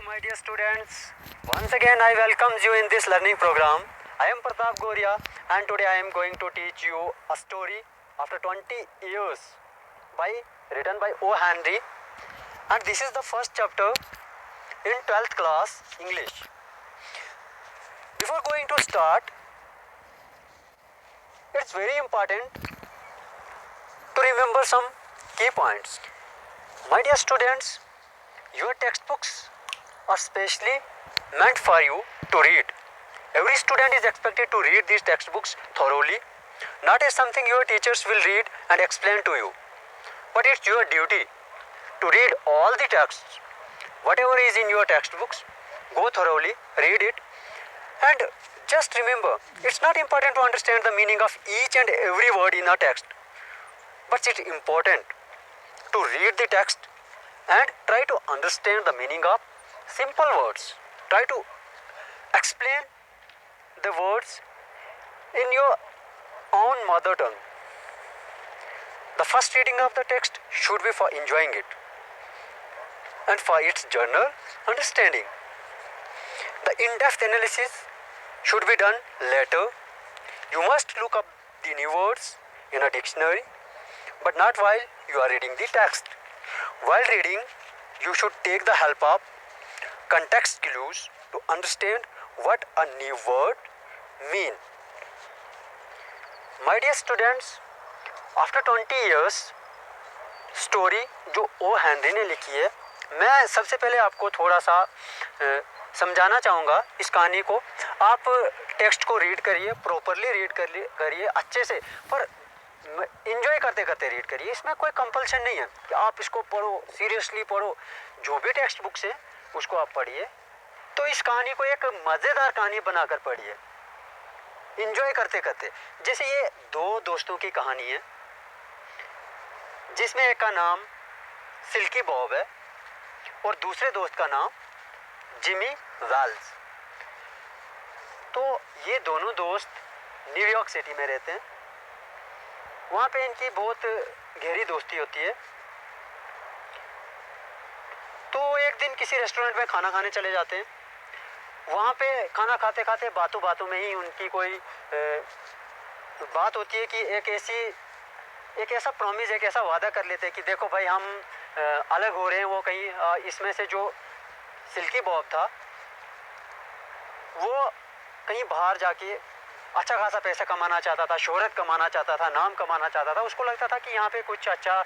my dear students. Once again I welcome you in this learning program. I am Pratap Goria and today I am going to teach you a story after 20 years written by O. Henry, and this is the first chapter in 12th class English. Before going to start, it's very important to remember some key points. My dear students, your textbooks are specially meant for you to read. Every student is expected to read these textbooks thoroughly, not as something your teachers will read and explain to you, but it's your duty to read all the texts. Whatever is in your textbooks, go thoroughly, read it, and just remember, it's not important to understand the meaning of each and every word in a text, but it's important to read the text and try to understand the meaning of simple words. Try to explain the words in your own mother tongue. The first reading of the text should be for enjoying it and for its general understanding. The in-depth analysis should be done later. You must look up the new words in a dictionary, but not while you are reading the text. While reading, you should take the help of context clues to understand what a new word mean. My dear students, after 20 years story जो O Henry ने लिखी है, मैं सबसे पहले आपको थोड़ा सा समझाना चाहूँगा इस कहानी को. आप टेक्स्ट को रीड करिए, प्रॉपरली रीड करिए अच्छे से, पर इंजॉय करते करते रीड करिए. इसमें कोई कंपल्शन नहीं है कि आप इसको पढ़ो, सीरियसली पढ़ो. जो भी टेक्स्ट बुक्स है उसको आप पढ़िए, तो इस कहानी को एक मज़ेदार कहानी बनाकर पढ़िए, इंजॉय करते करते. जैसे ये दो दोस्तों की कहानी है, जिसमें एक का नाम सिल्की बॉब है और दूसरे दोस्त का नाम जिमी वेल्स. तो ये दोनों दोस्त न्यूयॉर्क सिटी में रहते हैं. वहाँ पे इनकी बहुत गहरी दोस्ती होती है. तो एक दिन किसी रेस्टोरेंट में खाना खाने चले जाते हैं. वहाँ पे खाना खाते खाते बातों बातों में ही उनकी कोई बात होती है कि एक ऐसा प्रॉमिस, एक ऐसा वादा कर लेते हैं कि देखो भाई हम अलग हो रहे हैं. वो कहीं इसमें से जो सिल्की बॉब था वो कहीं बाहर जाके अच्छा खासा पैसा कमाना चाहता था, शोहरत कमाना चाहता था, नाम कमाना चाहता था. उसको लगता था कि यहाँ पे कुछ अच्छा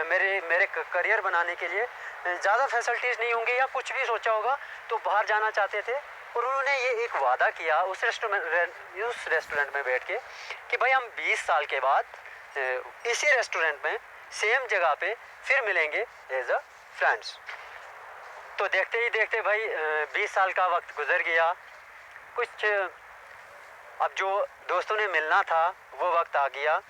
मेरे करियर बनाने के लिए ज़्यादा फैसिलिटीज़ नहीं होंगी या कुछ भी सोचा होगा, तो बाहर जाना चाहते थे. और उन्होंने ये एक वादा किया उस रेस्टोरेंट में बैठ के कि भाई हम 20 साल के बाद इसी रेस्टोरेंट में सेम जगह पे फिर मिलेंगे एज अ फ्रेंड्स. तो देखते ही देखते भाई 20 साल का वक्त गुजर गया. कुछ अब जो दोस्तों ने मिलना था वो वक्त आ गया.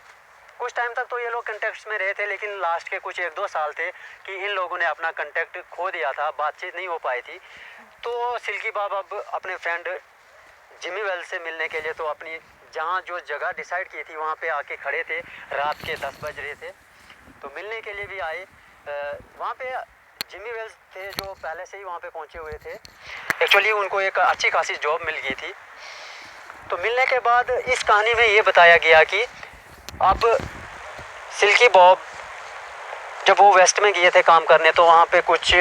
कुछ टाइम तक तो ये लोग कंटेक्ट में रहे थे, लेकिन लास्ट के कुछ 1-2 साल थे कि इन लोगों ने अपना कंटेक्ट खो दिया था, बातचीत नहीं हो पाई थी. तो सिल्की बॉब अब अपने फ्रेंड जिमी वेल से मिलने के लिए तो अपनी जहाँ जो जगह डिसाइड की थी वहाँ पे आके खड़े थे. रात के 10 बज रहे थे, तो मिलने के लिए भी आए. वहाँ पे जिमी वेल्स थे जो पहले से ही वहाँ पे पहुँचे हुए थे. एक्चुअली उनको एक अच्छी खासी जॉब मिल गई थी. तो मिलने के बाद इस कहानी में ये बताया गया कि अब सिल्की बॉब जब वो वेस्ट में गए थे काम करने, तो वहाँ पे कुछ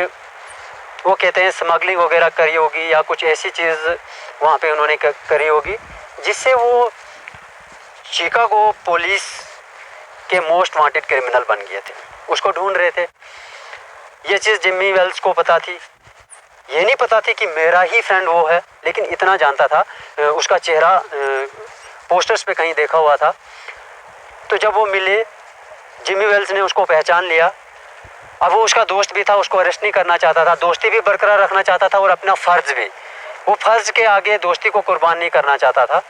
वो कहते हैं स्मगलिंग वगैरह करी होगी या कुछ ऐसी चीज़ वहाँ पे उन्होंने करी होगी जिससे वो शिकागो पुलिस के मोस्ट वांटेड क्रिमिनल बन गए थे. उसको ढूंढ रहे थे. ये चीज़ जिमी वेल्स को पता थी. ये नहीं पता थी कि मेरा ही फ्रेंड वो है, लेकिन इतना जानता था, उसका चेहरा पोस्टर्स पे कहीं देखा हुआ था. तो जब वो मिले, जिमी वेल्स ने उसको पहचान लिया. अब वो उसका दोस्त भी था, उसको अरेस्ट नहीं करना चाहता था, दोस्ती भी बरकरार रखना चाहता था और अपना फ़र्ज़ भी. वो फ़र्ज़ के आगे दोस्ती को कुर्बान नहीं करना चाहता था.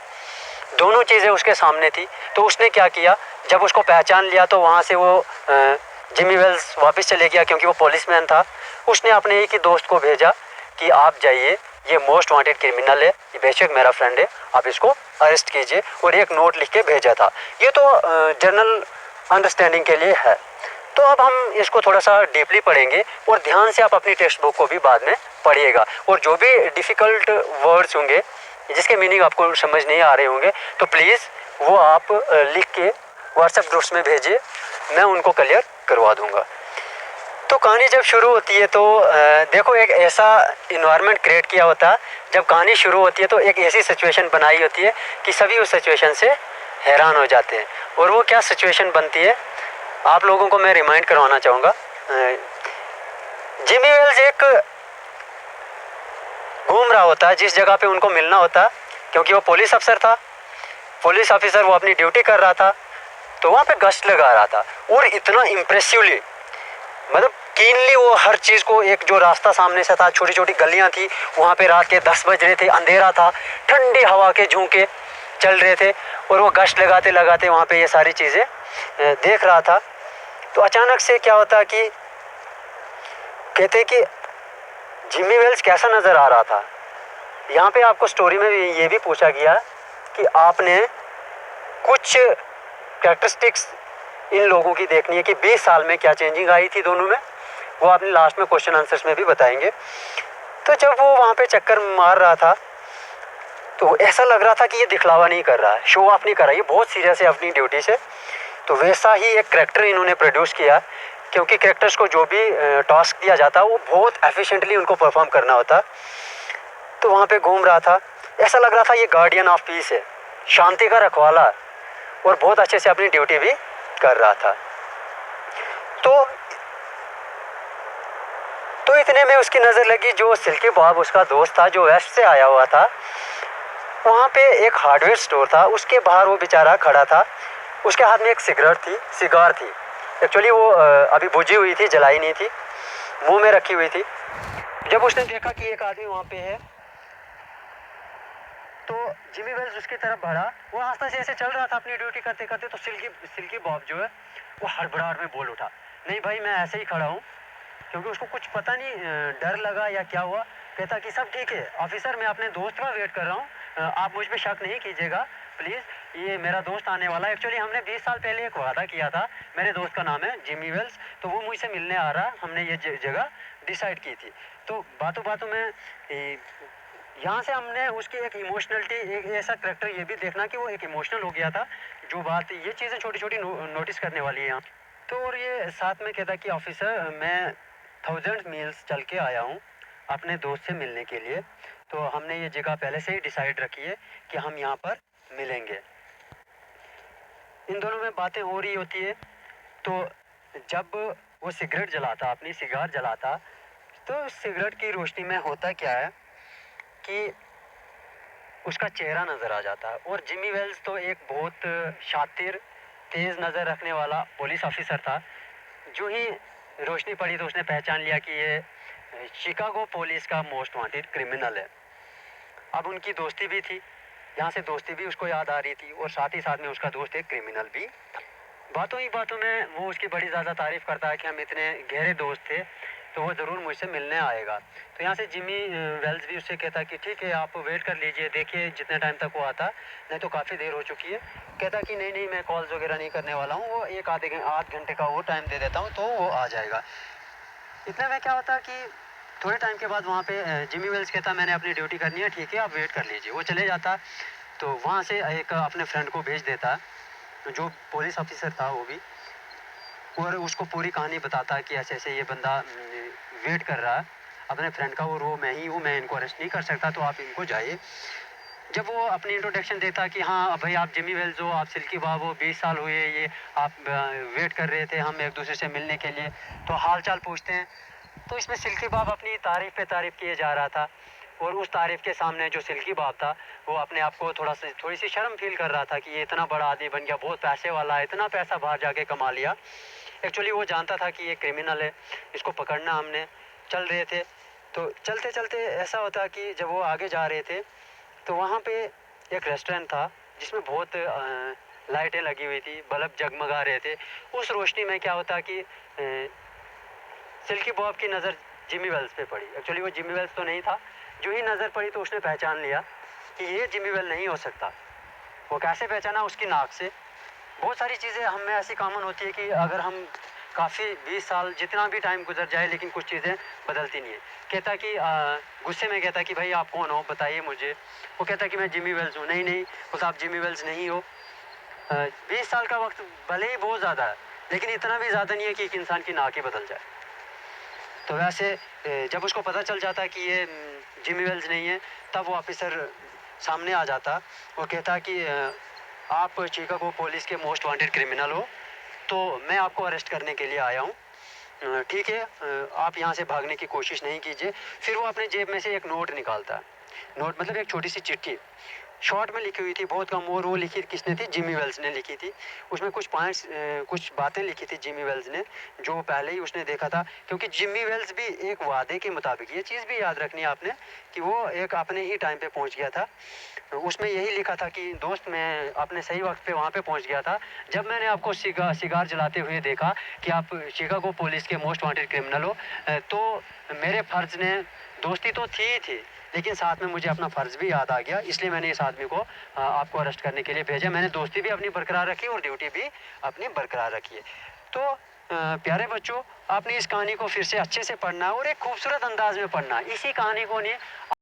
दोनों चीज़ें उसके सामने थी. तो उसने क्या किया, जब उसको पहचान लिया तो वहाँ से वो जिमी वेल्स वापस चले गया क्योंकि वो पुलिसमैन था. उसने अपने एक ही दोस्त को भेजा कि आप जाइए, ये मोस्ट वांटेड क्रिमिनल है, ये बेशक मेरा फ्रेंड है, आप इसको अरेस्ट कीजिए. और एक नोट लिख के भेजा था. ये तो जनरल अंडरस्टैंडिंग के लिए है. तो अब हम इसको थोड़ा सा डीपली पढ़ेंगे और ध्यान से आप अपनी टेक्स्ट बुक को भी बाद में पढ़िएगा, और जो भी डिफ़िकल्ट वर्ड्स होंगे जिसके मीनिंग आपको समझ नहीं आ रहे होंगे तो प्लीज़ वो आप लिख के व्हाट्सएप ग्रुप्स में भेजिए, मैं उनको क्लियर करवा दूँगा। तो कहानी जब शुरू होती है तो देखो एक ऐसा इन्वायरमेंट क्रिएट किया होता है, जब कहानी शुरू होती है तो एक ऐसी सिचुएशन बनाई होती है कि सभी उस सिचुएशन से हैरान हो जाते हैं। और वो क्या सिचुएशन बनती है आप लोगों को मैं रिमाइंड करवाना चाहूँगा। जिमी वेल्स एक घूम रहा होता है जिस जगह पे उनको मिलना होता, क्योंकि वो पुलिस अफसर था, पुलिस ऑफिसर, वो अपनी ड्यूटी कर रहा था, तो वहाँ पे गश्त लगा रहा था। और इतना इम्प्रेसिवली, मतलब कीनली वो हर चीज़ को, एक जो रास्ता सामने से था, छोटी छोटी गलियाँ थी, वहाँ पे रात के 10 बज रहे थे, अंधेरा था, ठंडी हवा के झोंके चल रहे थे, और वो गश्त लगाते लगाते वहाँ पे ये सारी चीज़ें देख रहा था। तो अचानक से क्या होता कि कहते कि जिमी वेल्स कैसा नज़र आ रहा था। यहाँ पे आपको स्टोरी में भी ये भी पूछा गया कि आपने कुछ कैरेक्टरिस्टिक्स इन लोगों की देखनी है कि 20 साल में क्या चेंजिंग आई थी दोनों में, वो आपने लास्ट में क्वेश्चन आंसर्स में भी बताएंगे। तो जब वो वहाँ पे चक्कर मार रहा था तो ऐसा लग रहा था कि ये दिखलावा नहीं कर रहा है, शो ऑफ नहीं कर रहा है, ये बहुत सीरियस है अपनी ड्यूटी से। तो वैसा ही एक करैक्टर इन्होंने प्रोड्यूस किया, क्योंकि कैरेक्टर्स को जो भी टास्क दिया जाता वो बहुत एफिशिएंटली उनको परफॉर्म करना होता। तो वहाँ पे घूम रहा था, ऐसा लग रहा था ये गार्डियन ऑफ पीस है, शांति का रखवाला, और बहुत अच्छे से अपनी ड्यूटी भी कर रहा था। तो इतने में उसकी नज़र लगी जो सिल्की बॉब उसका दोस्त था जो वेस्ट से आया हुआ था। वहाँ पे एक हार्डवेयर स्टोर था, उसके बाहर वो बेचारा खड़ा था, उसके हाथ में एक सिगार थी। एक्चुअली वो अभी बुझी हुई थी, जलाई नहीं थी, मुंह में रखी हुई थी। जब उसने देखा कि एक आदमी वहाँ पे है तो जिमी वेल्स उसकी तरफ बढ़ा। वो आस्ते से ऐसे चल रहा था अपनी ड्यूटी करते करते, तो सिल्की बॉब जो है वो हड़बड़ाहट में बोल उठा, नहीं भाई मैं ऐसे ही खड़ा हूँ, क्योंकि उसको कुछ पता नहीं डर लगा या क्या हुआ। कहता कि सब ठीक है ऑफिसर, मैं अपने दोस्त का वेट कर रहा हूँ, आप मुझ पर शक नहीं कीजिएगा प्लीज़, ये मेरा दोस्त आने वाला है। एक्चुअली हमने 20 साल पहले एक वादा किया था, मेरे दोस्त का नाम है जिमी वेल्स, तो वो मुझसे मिलने आ रहा, हमने ये जगह डिसाइड की थी। तो बातों बातों में यहाँ से हमने उसकी एक इमोशनलिटी, एक ऐसा करेक्टर ये भी देखना कि वो एक इमोशनल हो गया था। जो बात, ये चीज़ें छोटी छोटी नोटिस करने वाली है यहाँ। तो और ये साथ में कहता कि ऑफिसर मैं 1000 मील्स चल के आया हूँ अपने दोस्त से मिलने के लिए, तो हमने ये जगह पहले से ही डिसाइड रखी है कि हम यहाँ पर मिलेंगे। इन दोनों में बातें हो रही होती है। तो जब वो सिगरेट जलाता, अपनी सिगार जलाता, तो सिगरेट की रोशनी में होता क्या है कि उसका चेहरा नज़र आ जाता है। और जिमी वेल्स तो एक बहुत शातिर, तेज़ नज़र रखने वाला पुलिस ऑफिसर था। जो ही रोशनी पड़ी तो उसने पहचान लिया कि ये शिकागो पुलिस का मोस्ट वांटेड क्रिमिनल है। अब उनकी दोस्ती भी थी, यहाँ से दोस्ती भी उसको याद आ रही थी, और साथ ही साथ में उसका दोस्त एक क्रिमिनल भी। बातों ही बातों में वो उसकी बड़ी ज़्यादा तारीफ़ करता है कि हम इतने गहरे दोस्त थे, तो वो ज़रूर मुझसे मिलने आएगा। तो यहाँ से जिमी वेल्स भी उससे कहता कि ठीक है आप वेट कर लीजिए, देखिए जितने टाइम तक वो आता, नहीं तो काफ़ी देर हो चुकी है। कहता कि नहीं मैं कॉल्स वगैरह नहीं करने वाला हूँ, वो एक आध घंटे का वो टाइम दे देता हूँ तो वो आ जाएगा। इतने में क्या होता कि थोड़े टाइम के बाद वहाँ पे जिमी वेल्स कहता मैंने अपनी ड्यूटी करनी है, ठीक है आप वेट कर लीजिए। वो चले जाता, तो वहाँ से एक अपने फ्रेंड को भेज देता जो पुलिस ऑफिसर था वो भी, और उसको पूरी कहानी बताता कि ऐसे ऐसे ये बंदा वेट कर रहा है अपने फ्रेंड का, और वो मैं ही हूँ, मैं इनको अरेस्ट नहीं कर सकता, तो आप इनको जाइए। जब वो अपनी इंट्रोडक्शन देता कि हाँ भाई आप जिमी वेल्स हो, आप सिल्की बॉब हो, 20 साल हुए ये आप वेट कर रहे थे हम एक दूसरे से मिलने के लिए, तो हाल चाल पूछते हैं। तो इसमें सिल्की बॉब अपनी तारीफ़ पे तारीफ़ किए जा रहा था, और उस तारीफ़ के सामने जो सिल्की बॉब था वो अपने आप को थोड़ी सी शर्म फील कर रहा था कि ये इतना बड़ा आदमी बन गया, बहुत पैसे वाला है, इतना पैसा बाहर जाके कमा लिया। एक्चुअली वो जानता था कि ये क्रिमिनल है, इसको पकड़ना हमने। चल रहे थे, तो चलते चलते ऐसा होता कि जब वो आगे जा रहे थे तो वहाँ पे एक रेस्टोरेंट था जिसमें बहुत लाइटें लगी हुई थी, बल्ब जगमगा रहे थे। उस रोशनी में क्या होता कि सिल्की बॉब की नज़र जिमी वेल्स पे पड़ी। एक्चुअली वो जिमी वेल्स तो नहीं था, जो ही नज़र पड़ी तो उसने पहचान लिया कि ये जिमी वेल नहीं हो सकता। वो कैसे पहचाना? उसकी नाक से। बहुत सारी चीज़ें हम में ऐसी कॉमन होती है कि अगर हम काफ़ी 20 साल जितना भी टाइम गुजर जाए लेकिन कुछ चीज़ें बदलती नहीं है। कहता कि गुस्से में कहता कि भाई आप कौन हो बताइए मुझे। वो कहता कि मैं जिमी वेल्स हूँ। नहीं नहीं, बोलता आप जिमी वेल्स नहीं हो। 20 साल का वक्त भले ही बहुत ज़्यादा है लेकिन इतना भी ज़्यादा नहीं है कि एक इंसान की नाक ही बदल जाए। तो वैसे जब उसको पता चल जाता कि ये जिमी वेल्स नहीं है, तब वो ऑफिसर सामने आ जाता। वो कहता कि आप शिकागो पुलिस के मोस्ट वांटेड क्रिमिनल हो, तो मैं आपको अरेस्ट करने के लिए आया हूँ। ठीक है, आप यहाँ से भागने की कोशिश नहीं कीजिए। फिर वो अपने जेब में से एक नोट निकालता है। नोट मतलब एक छोटी सी चिट्ठी, शॉर्ट में लिखी हुई थी बहुत कम, और वो लिखी किसने थी? जिमी वेल्स ने लिखी थी। उसमें कुछ पॉइंट्स, कुछ बातें लिखी थी जिमी वेल्स ने, जो पहले ही उसने देखा था। क्योंकि जिमी वेल्स भी एक वादे के मुताबिक, ये चीज़ भी याद रखनी है आपने, कि वो एक अपने ही टाइम पे पहुंच गया था। उसमें यही लिखा था कि दोस्त मैं अपने सही वक्त पे वहाँ पे पहुँच गया था। जब मैंने आपको सिगार जलाते हुए देखा कि आप शिकागो पुलिस के मोस्ट वांटेड क्रिमिनल हो, तो मेरे फ़र्ज़ ने, दोस्ती तो थी ही थी लेकिन साथ में मुझे अपना फ़र्ज़ भी याद आ गया, इसलिए मैंने इस आदमी को आपको अरेस्ट करने के लिए भेजा। मैंने दोस्ती भी अपनी बरकरार रखी और ड्यूटी भी अपनी बरकरार रखी है। तो प्यारे बच्चों, आपने इस कहानी को फिर से अच्छे से पढ़ना है और एक खूबसूरत अंदाज में पढ़ना है। इसी कहानी को ने